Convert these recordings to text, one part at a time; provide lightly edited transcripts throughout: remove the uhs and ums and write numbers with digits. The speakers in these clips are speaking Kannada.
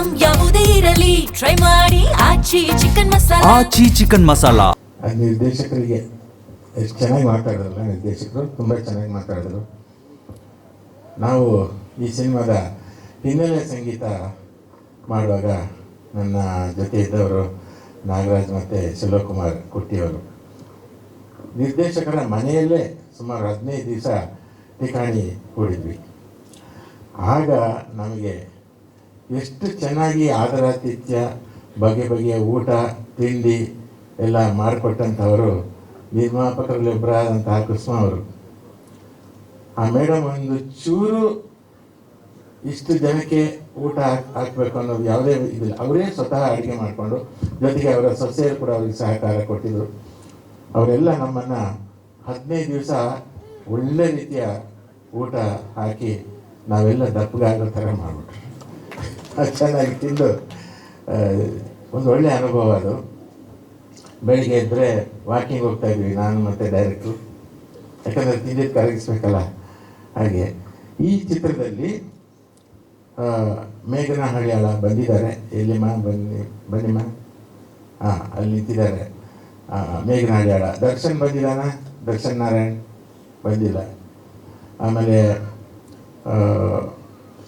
ಐಟಂ ಯಾವುದೇ ಇರಲಿ ಟ್ರೈ ಮಾಡಿ ಆಚಿ ಚಿಕನ್ ಮಸಾಲಾ. ಆಚಿ ಚಿಕನ್ ಮಸಾಲಾ. ನಿರ್ದೇಶಕರಿಗೆ ಎಷ್ಟು ಚೆನ್ನಾಗಿ ಮಾತಾಡಿದ್ರಲ್ಲ, ನಿರ್ದೇಶಕರು ತುಂಬ ಚೆನ್ನಾಗಿ ಮಾತಾಡಿದ್ರು. ನಾವು ಈ ಸಿನಿಮಾದ ಹಿನ್ನೆಲೆ ಸಂಗೀತ ಮಾಡುವಾಗ ನನ್ನ ಜೊತೆ ಇದ್ದವರು ನಾಗರಾಜ್ ಮತ್ತು ಶಿವಕುಮಾರ್ ಕುಟ್ಟಿಯವರು ನಿರ್ದೇಶಕರ ಮನೆಯಲ್ಲೇ ಸುಮಾರು 15 ದಿವಸ ಠಿಕಾಣಿ ಹೂಡಿದ್ವಿ. ಆಗ ನಮಗೆ ಎಷ್ಟು ಚೆನ್ನಾಗಿ ಆದರಾತಿಥ್ಯ, ಬಗೆ ಬಗೆಯ ಊಟ ತಿಂಡಿ ಎಲ್ಲ ಮಾಡಿಕೊಟ್ಟಂಥವರು ನಿರ್ಮಾಪಕರಲ್ಲಿ ಒಬ್ಬರಾದಂತಹ ಕುಸುಮ ಅವರು. ಆ ಮೇಡಮ್ ಒಂದು ಚೂರು ಇಷ್ಟು ಜನಕ್ಕೆ ಊಟ ಹಾಕಬೇಕು ಅನ್ನೋದು ಯಾವುದೇ ಇದಿಲ್ಲ. ಅವರೇ ಸ್ವತಃ ಅಡುಗೆ ಮಾಡಿಕೊಂಡು, ಜೊತೆಗೆ ಅವರ ಸೊಸೆಯರು ಕೂಡ ಅವರಿಗೆ ಸಹಕಾರ ಕೊಟ್ಟಿದ್ದರು. ಅವರೆಲ್ಲ ನಮ್ಮನ್ನು 15 ದಿವಸ ಒಳ್ಳೆ ರೀತಿಯ ಊಟ ಹಾಕಿ ನಾವೆಲ್ಲ ದಪ್ಪಗಾಗೋ ಥರ ಮಾಡಿಬಿಟ್ರು. ಚೆನ್ನಾಗಿ ತಿಂದು ಒಂದು ಒಳ್ಳೆಯ ಅನುಭವ ಅದು. ಬೆಳಿಗ್ಗೆ ಇದ್ದರೆ ವಾಕಿಂಗ್ ಹೋಗ್ತಾಯಿದ್ವಿ ನಾನು ಮತ್ತು ಡೈರೆಕ್ಟ್ರು, ಯಾಕಂದರೆ ತಿಂದಿದ್ದು ಕರಗಿಸ್ಬೇಕಲ್ಲ. ಹಾಗೆ ಈ ಚಿತ್ರದಲ್ಲಿ ಮೇಘನಾ ಹಳಿಯಾಳ ಬಂದಿದ್ದಾರೆ. ಎಲ್ಲಿಮ್ಮ ಬನ್ನಿಮ್ಮ, ಅಲ್ಲಿ ನಿಂತಿದ್ದಾರೆ ಮೇಘನಾ ಹಳಿಯಾಳ. ದರ್ಶನ್ ಬಂದಿದ್ದಾನ? ದರ್ಶನ್ ನಾರಾಯಣ್ ಬಂದಿಲ್ಲ. ಆಮೇಲೆ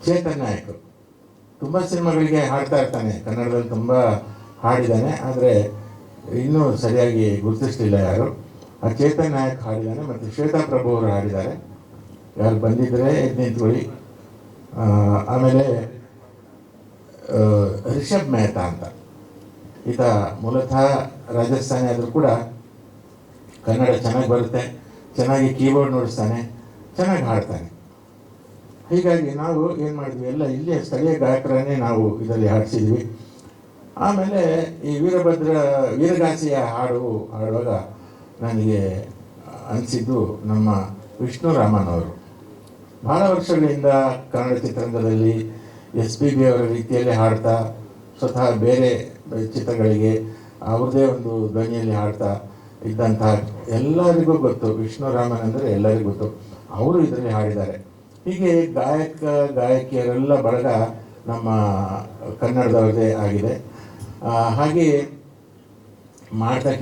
ಚೇತನ್ ನಾಯಕ್ ತುಂಬ ಸಿನಿಮಾಗಳಿಗೆ ಹಾಡ್ತಾ ಇರ್ತಾನೆ, ಕನ್ನಡದಲ್ಲಿ ತುಂಬ ಹಾಡಿದ್ದಾನೆ, ಆದರೆ ಇನ್ನೂ ಸರಿಯಾಗಿ ಗುರುತಿಸಲಿಲ್ಲ ಯಾರು. ಆ ಚೇತನ್ ನಾಯಕ್ ಹಾಡಿದ್ದಾನೆ ಮತ್ತು ಶ್ವೇತಾ ಪ್ರಭು ಅವರು ಹಾಡಿದ್ದಾರೆ. ಯಾರು ಬಂದಿದ್ದರೆ ಎದ್ದು ನಿಂತ್ಕೊಳ್ಳಿ. ಆಮೇಲೆ ರಿಷಬ್ ಮೆಹ್ತಾ ಅಂತ, ಈತ ಮೂಲತಃ ರಾಜಸ್ಥಾನಿ ಆದರೂ ಕೂಡ ಕನ್ನಡ ಚೆನ್ನಾಗಿ ಬರುತ್ತೆ, ಚೆನ್ನಾಗಿ ಕೀಬೋರ್ಡ್ ನುಡಿಸ್ತಾನೆ, ಚೆನ್ನಾಗಿ ಹಾಡ್ತಾನೆ. ಹೀಗಾಗಿ ನಾವು ಏನು ಮಾಡಿದ್ವಿ, ಎಲ್ಲ ಇಲ್ಲಿಯ ಸ್ಥಳೀಯ ಗಾಯಕರನ್ನೇ ನಾವು ಇದರಲ್ಲಿ ಹಾಡಿಸಿದ್ವಿ. ಆಮೇಲೆ ಈ ವೀರಗಾಸೆಯ ಹಾಡುವಾಗ ನನಗೆ ಅನಿಸಿದ್ದು ನಮ್ಮ ವಿಷ್ಣು ರಾಮನ್ ಅವರು. ಭಾಳ ವರ್ಷಗಳಿಂದ ಕನ್ನಡ ಚಿತ್ರರಂಗದಲ್ಲಿ SPB ಅವರ ರೀತಿಯಲ್ಲಿ ಹಾಡ್ತಾ, ಸ್ವತಃ ಬೇರೆ ಚಿತ್ರಗಳಿಗೆ ಅವ್ರದ್ದೇ ಒಂದು ಧ್ವನಿಯಲ್ಲಿ ಹಾಡ್ತಾ ಇದ್ದಂತಹ ಎಲ್ಲರಿಗೂ ಗೊತ್ತು. ವಿಷ್ಣು ರಾಮನ್ ಅಂದರೆ ಎಲ್ಲರಿಗೂ ಗೊತ್ತು. ಅವರು ಇದರಲ್ಲಿ ಹಾಡಿದ್ದಾರೆ. ಹೀಗೆ ಗಾಯಕಿಯರೆಲ್ಲ ಬಳಗ ನಮ್ಮ ಕನ್ನಡದವ್ರದ್ದೇ ಆಗಿದೆ. ಹಾಗೆ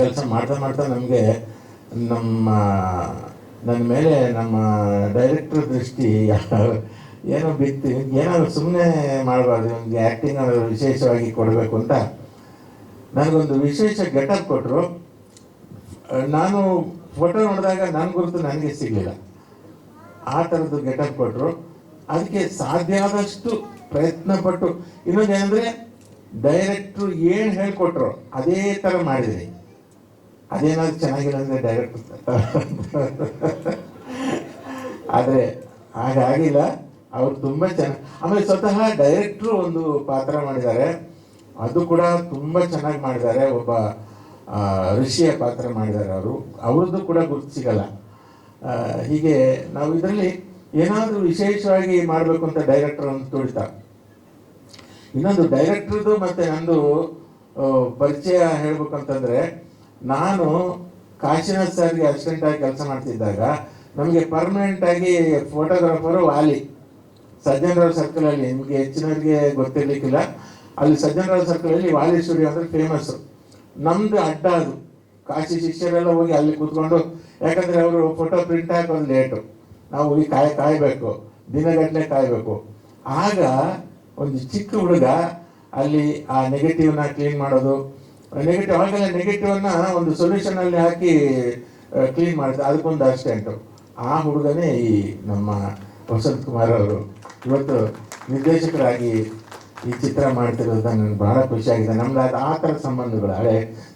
ಕೆಲಸ ಮಾಡ್ತಾ ನಮಗೆ ನನ್ನ ಮೇಲೆ ನಮ್ಮ ಡೈರೆಕ್ಟರ್ ದೃಷ್ಟಿ ಏನೋ ಬಿತ್ತು. ಏನಾದ್ರು ಸುಮ್ಮನೆ ಮಾಡಬಾರ್ದು, ಒಂದು ಆ್ಯಕ್ಟಿಂಗ್ ಅನ್ನೋದು ವಿಶೇಷವಾಗಿ ಕೊಡಬೇಕು ಅಂತ ನನಗೊಂದು ವಿಶೇಷ ಗೆಟಪ್ ಕೊಟ್ಟರು. ನಾನು ಫೋಟೋ ನೋಡಿದಾಗ ನನ್ನ ಗುರುತು ನನಗೆ ಸಿಗಲಿಲ್ಲ. ಆ ಥರದ್ದು ಗೆಟಪ್ ಕೊಟ್ಟರು. ಅದಕ್ಕೆ ಸಾಧ್ಯ ಆದಷ್ಟು ಪ್ರಯತ್ನಪಟ್ಟು, ಇನ್ನೊಂದೇನೆಂದರೆ ಡೈರೆಕ್ಟ್ರು ಏನು ಹೇಳಿಕೊಟ್ರು ಅದೇ ಥರ ಮಾಡಿದ್ರಿ. ಅದೇನಾದ್ರು ಚೆನ್ನಾಗಿಲ್ಲ ಅಂದರೆ ಡೈರೆಕ್ಟ್ರು ಆದರೆ ಹಾಗಾಗಿಲ್ಲ. ಅವರು ತುಂಬ ಚೆನ್ನಾಗಿ, ಆಮೇಲೆ ಸ್ವತಃ ಡೈರೆಕ್ಟ್ರು ಒಂದು ಪಾತ್ರ ಮಾಡಿದ್ದಾರೆ, ಅದು ಕೂಡ ತುಂಬ ಚೆನ್ನಾಗಿ ಮಾಡಿದ್ದಾರೆ. ಒಬ್ಬ ಋಷಿಯ ಪಾತ್ರ ಮಾಡಿದ್ದಾರೆ ಅವರು, ಅವ್ರದ್ದು ಕೂಡ ಗುರುತು ಸಿಗಲ್ಲ. ಹೀಗೆ ನಾವು ಇದರಲ್ಲಿ ಏನಾದರೂ ವಿಶೇಷವಾಗಿ ಮಾಡಬೇಕು ಅಂತ ಡೈರೆಕ್ಟರ್ ಒಂದು ತುಳಿತ. ಇನ್ನೊಂದು ಡೈರೆಕ್ಟ್ರದ್ದು ಮತ್ತು ನಂದು ಪರಿಚಯ ಹೇಳ್ಬೇಕಂತಂದರೆ, ನಾನು ಕಾಶಿನಾಥ್ ಸರ್ಗೆ ಅಸಿಸ್ಟೆಂಟಾಗಿ ಕೆಲಸ ಮಾಡ್ತಿದ್ದಾಗ ನಮಗೆ ಪರ್ಮನೆಂಟಾಗಿ ಫೋಟೋಗ್ರಾಫರು ವಾಲಿ ಸಜ್ಜನರಾವ್ ಸರ್ಕಲಲ್ಲಿ, ನಿಮಗೆ ಹೆಚ್ಚಿನವರಿಗೆ ಗೊತ್ತಿರಲಿಕ್ಕಿಲ್ಲ, ಅಲ್ಲಿ ಸಜ್ಜನರಾವ್ ಸರ್ಕಲಲ್ಲಿ ವಾಲಿ ಸ್ಟುಡಿಯೋ ಅಂದರೆ ಫೇಮಸ್ಸು. ನಮ್ಮದು ಅಡ್ಡ ಅದು. ಕಾಶಿ ಶಿಷ್ಯರೆಲ್ಲ ಹೋಗಿ ಅಲ್ಲಿ ಕೂತ್ಕೊಂಡು, ಯಾಕಂದರೆ ಅವರು ಫೋಟೋ ಪ್ರಿಂಟ್ ಹಾಕೋದು ಲೇಟು, ನಾವು ಹೋಗಿ ಕಾಯಬೇಕು, ದಿನಗಟ್ಟಲೆ ಕಾಯಬೇಕು. ಆಗ ಒಂದು ಚಿಕ್ಕ ಹುಡುಗ ಅಲ್ಲಿ ಆ ನೆಗೆಟಿವ್ನ ಕ್ಲೀನ್ ಮಾಡೋದು, ಆವಾಗೆಲ್ಲ ನೆಗೆಟಿವನ್ನ ಒಂದು ಸೊಲ್ಯೂಷನಲ್ಲಿ ಹಾಕಿ ಕ್ಲೀನ್ ಮಾಡಿದೆ, ಅದಕ್ಕೊಂದು ಅಸಿಸ್ಟೆಂಟು. ಆ ಹುಡುಗನೇ ಈ ನಮ್ಮ ವಸಂತ್ ಕುಮಾರ್ ಅವರು ಇವತ್ತು ನಿರ್ದೇಶಕರಾಗಿ ಈ ಚಿತ್ರ ಮಾಡ್ತಿರೋದು ನನಗೆ ಬಹಳ ಖುಷಿಯಾಗಿದೆ. ನಮ್ದು ಆ ಥರ ಸಂಬಂಧಗಳು, ಹಳೆ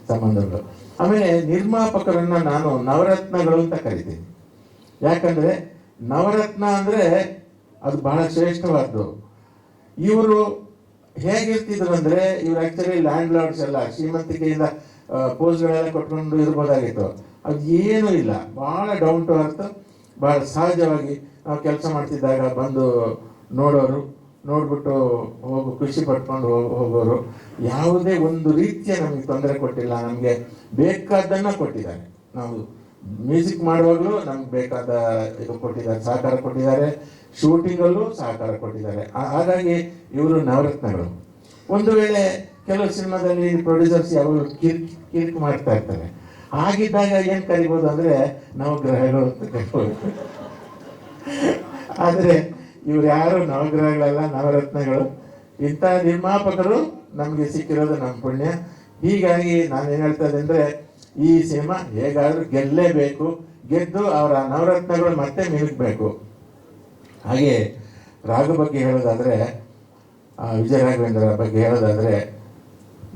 ಸಂಬಂಧಗಳು. ಆಮೇಲೆ ನಿರ್ಮಾಪಕರನ್ನು ನಾನು ನವರತ್ನಗಳು ಅಂತ ಕರಿತೀನಿ. ಯಾಕಂದರೆ ನವರತ್ನ ಅಂದರೆ ಅದು ಬಹಳ ಶ್ರೇಷ್ಠವಾದ್ದು. ಇವರು ಹೇಗಿರ್ತಿದ್ರು ಅಂದರೆ, ಇವರು ಆ್ಯಕ್ಚುಲಿ ಲ್ಯಾಂಡ್ ಲಾರ್ಡ್ಸ್ ಎಲ್ಲ, ಶ್ರೀಮಂತಿಕೆಯಿಂದ ಪೋಸ್ಟ್ಗಳೆಲ್ಲ ಕೊಟ್ಕೊಂಡು ಇರ್ಬೋದಾಗಿತ್ತು. ಅದು ಏನೂ ಇಲ್ಲ, ಭಾಳ ಡೌನ್ ಟು ಅರ್ತ್, ಭಾಳ ಸಹಜವಾಗಿ ನಾವು ಕೆಲಸ ಮಾಡ್ತಿದ್ದಾಗ ಬಂದು ನೋಡೋರು, ನೋಡ್ಬಿಟ್ಟು ಖುಷಿ ಪಟ್ಕೊಂಡು ಹೋಗೋರು. ಯಾವುದೇ ಒಂದು ರೀತಿಯ ನಮಗೆ ತೊಂದರೆ ಕೊಟ್ಟಿಲ್ಲ, ನಮಗೆ ಬೇಕಾದ್ದನ್ನು ಕೊಟ್ಟಿದ್ದಾರೆ. ನಾವು ಮ್ಯೂಸಿಕ್ ಮಾಡುವಾಗಲೂ ನಮ್ಗೆ ಬೇಕಾದ ಇದು ಕೊಟ್ಟಿದ್ದಾರೆ, ಸಹಕಾರ ಕೊಟ್ಟಿದ್ದಾರೆ, ಶೂಟಿಂಗಲ್ಲೂ ಸಹಕಾರ ಕೊಟ್ಟಿದ್ದಾರೆ. ಹಾಗಾಗಿ ಇವರು ನವರತ್ನಗಳು. ಒಂದು ವೇಳೆ ಕೆಲವು ಸಿನಿಮಾದಲ್ಲಿ ಪ್ರೊಡ್ಯೂಸರ್ಸ್ ಯಾವಾಗ ಕಿರಿಕ್ ಮಾಡ್ತಾ ಇರ್ತಾರೆ. ಆಗಿದ್ದಾಗ ಏನು ಕರಿಬೋದು ಅಂದರೆ ನವಗ್ರಹಗಳು ಅಂತ ಕರಿಬೋದು. ಆದರೆ ಇವ್ರು ಯಾರು ನವಗ್ರಹಗಳಲ್ಲ, ನವರತ್ನಗಳು. ಇಂಥ ನಿರ್ಮಾಪಕರು ನಮಗೆ ಸಿಕ್ಕಿರೋದು ನಮ್ಮ ಪುಣ್ಯ. ಹೀಗಾಗಿ ನಾನೇನು ಹೇಳ್ತಾ ಇದ್ದೆ ಅಂದರೆ, ಈ ಸಿನಿಮಾ ಹೇಗಾದರೂ ಗೆಲ್ಲೇಬೇಕು, ಗೆದ್ದು ಅವರ ನವರತ್ನಗಳು ಮತ್ತೆ ಮಿನುಗಬೇಕು. ಹಾಗೆ ರಾಘು ಬಗ್ಗೆ ಹೇಳೋದಾದರೆ, ವಿಜಯ ರಾಘವೇಂದ್ರ ಬಗ್ಗೆ ಹೇಳೋದಾದರೆ,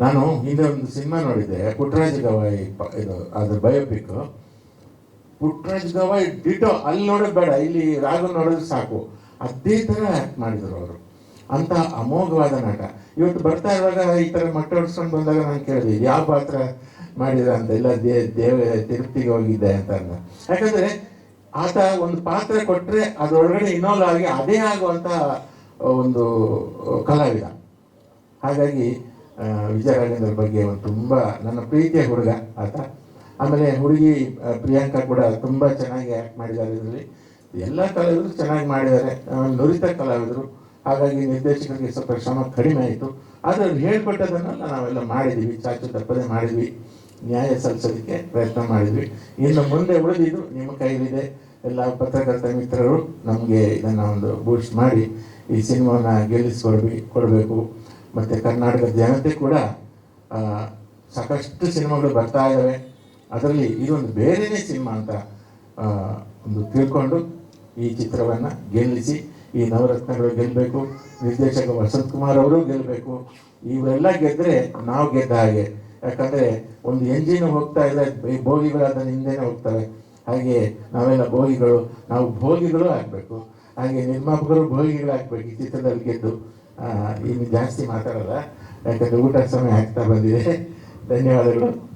ನಾನು ಹಿಂದೆ ಒಂದು ಸಿನಿಮಾ ನೋಡಿದ್ದೆ, ಪುಟ್ಟರಾಜ ಗವಾಯಿ, ಇದು ಅದ್ರ ಬಯೋಪಿಕ್. ಪುಟ್ಟರಾಜ ಗವಾಯಿ ಡಿಟೋ, ಅಲ್ಲಿ ನೋಡೋದು ಬೇಡ, ಇಲ್ಲಿ ರಾಘು ನೋಡೋದು ಸಾಕು, ಅದೇ ಥರ ಆ್ಯಕ್ಟ್ ಮಾಡಿದರು ಅವರು. ಅಂತ ಅಮೋಘವಾದ ನಟ. ಇವತ್ತು ಬರ್ತಾ ಇರುವಾಗ ಈ ಥರ ಮೊಟ್ಟೆ ಹೊಡ್ಸ್ಕೊಂಡು ಬಂದಾಗ ನಾನು ಕೇಳಿದೆ, ಯಾವ ಪಾತ್ರ ಮಾಡಿದ ಅಂತ. ಇಲ್ಲ ತಿರುಪ್ತಿಗೆ ಹೋಗಿದ್ದೆ ಅಂತ ಅಂದ. ಯಾಕಂದರೆ ಆತ ಒಂದು ಪಾತ್ರ ಕೊಟ್ಟರೆ ಅದರೊಳಗಡೆ ಇನ್ವಾಲ್ವ್ ಆಗಿ ಅದೇ ಆಗುವಂಥ ಒಂದು ಕಲಾವಿದ. ಹಾಗಾಗಿ ವಿಜಯ ರಾಘವೇಂದ್ರ ಬಗ್ಗೆ ಒಂದು ತುಂಬ ನನ್ನ ಪ್ರೀತಿಯ ಹುಡುಗ ಆತ. ಆಮೇಲೆ ಹುಡುಗಿ ಪ್ರಿಯಾಂಕಾ ಕೂಡ ತುಂಬ ಚೆನ್ನಾಗಿ ಆ್ಯಕ್ಟ್ ಮಾಡಿದ್ದಾರೆ. ಇದರಲ್ಲಿ ಎಲ್ಲ ಕಲಾವಿದರು ಚೆನ್ನಾಗಿ ಮಾಡಿದ್ದಾರೆ, ನುರಿತ ಕಲಾವಿದರು. ಹಾಗಾಗಿ ನಿರ್ದೇಶಕರಿಗೆ ಸ್ವಲ್ಪ ಶ್ರಮ ಕಡಿಮೆ ಆಯಿತು. ಆದರೆ ಅವ್ರು ಹೇಳ್ಕೊಟ್ಟದನ್ನೆಲ್ಲ ನಾವೆಲ್ಲ ಮಾಡಿದ್ವಿ, ಚಾಚು ತಪ್ಪದೆ ಮಾಡಿದ್ವಿ, ನ್ಯಾಯ ಸಲ್ಲಿಸೋದಕ್ಕೆ ಪ್ರಯತ್ನ ಮಾಡಿದ್ವಿ. ಇನ್ನು ಮುಂದೆ ಉಳಿದಿದ್ದು ನಿಮ್ಮ ಕೈಲಿದೆ. ಎಲ್ಲ ಪತ್ರಕರ್ತ ಮಿತ್ರರು ನಮಗೆ ಇದನ್ನು ಒಂದು ಬೂಸ್ಟ್ ಮಾಡಿ ಈ ಸಿನಿಮಾನ ಕೊಡಬೇಕು. ಮತ್ತು ಕರ್ನಾಟಕದ ಜನತೆ ಕೂಡ ಸಾಕಷ್ಟು ಸಿನಿಮಾಗಳು ಬರ್ತಾ ಇದ್ದಾವೆ, ಅದರಲ್ಲಿ ಇದೊಂದು ಬೇರೆಯೇ ಸಿನಿಮಾ ಅಂತ ಒಂದು ತಿಳ್ಕೊಂಡು ಈ ಚಿತ್ರವನ್ನು ಗೆಲ್ಲಿಸಿ, ಈ ನವರತ್ನಗಳು ಗೆಲ್ಲಬೇಕು, ನಿರ್ದೇಶಕ ವಸಂತ್ ಕುಮಾರ್ ಅವರು ಗೆಲ್ಲಬೇಕು. ಇವರೆಲ್ಲ ಗೆದ್ದರೆ ನಾವು ಗೆದ್ದ ಹಾಗೆ. ಯಾಕಂದರೆ ಒಂದು ಎಂಜಿನ್ ಹೋಗ್ತಾ ಇದೆ, ಬೋಗಿಗಳು ಅದರ ಹಿಂದೆನೇ ಹೋಗ್ತವೆ. ಹಾಗೆ ನಾವೆಲ್ಲ ನಾವು ಭೋಗಿಗಳು ಆಗಬೇಕು. ಹಾಗೆ ನಿರ್ಮಾಪಕರು ಭೋಗಿಗಳಾಗಬೇಕು ಈ ಚಿತ್ರದಲ್ಲಿ ಗೆದ್ದು. ಇನ್ನು ಜಾಸ್ತಿ ಮಾತಾಡಲ್ಲ, ಯಾಕಂದರೆ ಊಟ ಸಮಯ ಆಗ್ತಾ ಬಂದಿದೆ. ಧನ್ಯವಾದಗಳು.